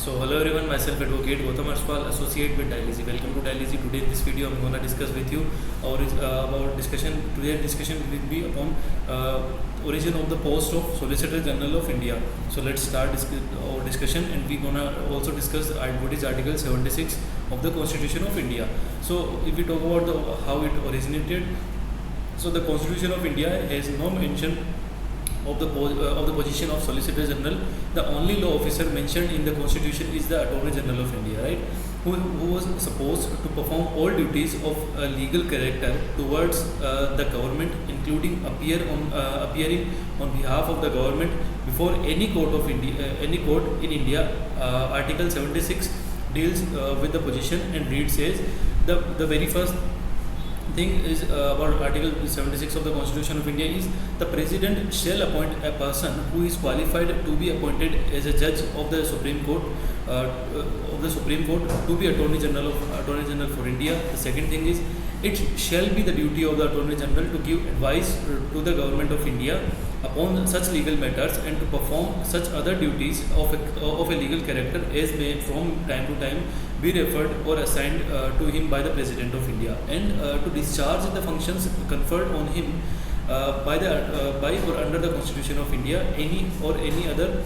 So hello everyone, myself Advocate Gautam Arshwal, Associate with Dialyzy. Welcome to Dialyzy. Today in this video I'm gonna discuss with you about discussion. Today's discussion will be upon origin of the post of Solicitor General of India. So let's start our discussion, and we're gonna also discuss what is Article 76 of the Constitution of India. So if we talk about how it originated, so the Constitution of India has no mention of the position of Solicitor General. The only law officer mentioned in the Constitution is the Attorney General of India, right? Who was supposed to perform all duties of a legal character towards the government, including appearing on behalf of the government before any court of India, any court in India. Article 76 deals with the position, and read says the very first thing is about Article 76 of the Constitution of India is the President shall appoint a person who is qualified to be appointed as a judge of the Supreme Court to be Attorney General for India. The second thing is it shall be the duty of the Attorney General to give advice to the Government of India upon such legal matters and to perform such other duties of a legal character as may from time to time be referred or assigned to him by the President of India, and to discharge the functions conferred on him by or under the Constitution of India, any other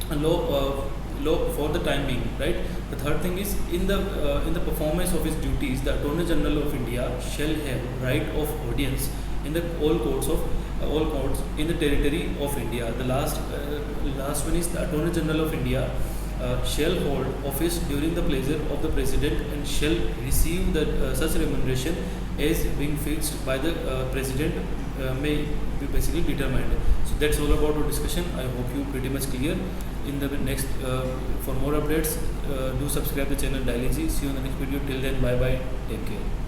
law for the time being, right? The third thing is in the performance of his duties, the Attorney General of India shall have right of audience in all courts in the territory of India. The last one is the Attorney General of India shall hold office during the pleasure of the President and shall receive such remuneration as being fixed by the President may be basically determined. So that's all about our discussion. I hope you pretty much clear. In the next, for more updates, do subscribe the channel Dialyzy. See you in the next video. Till then, bye bye. Take care.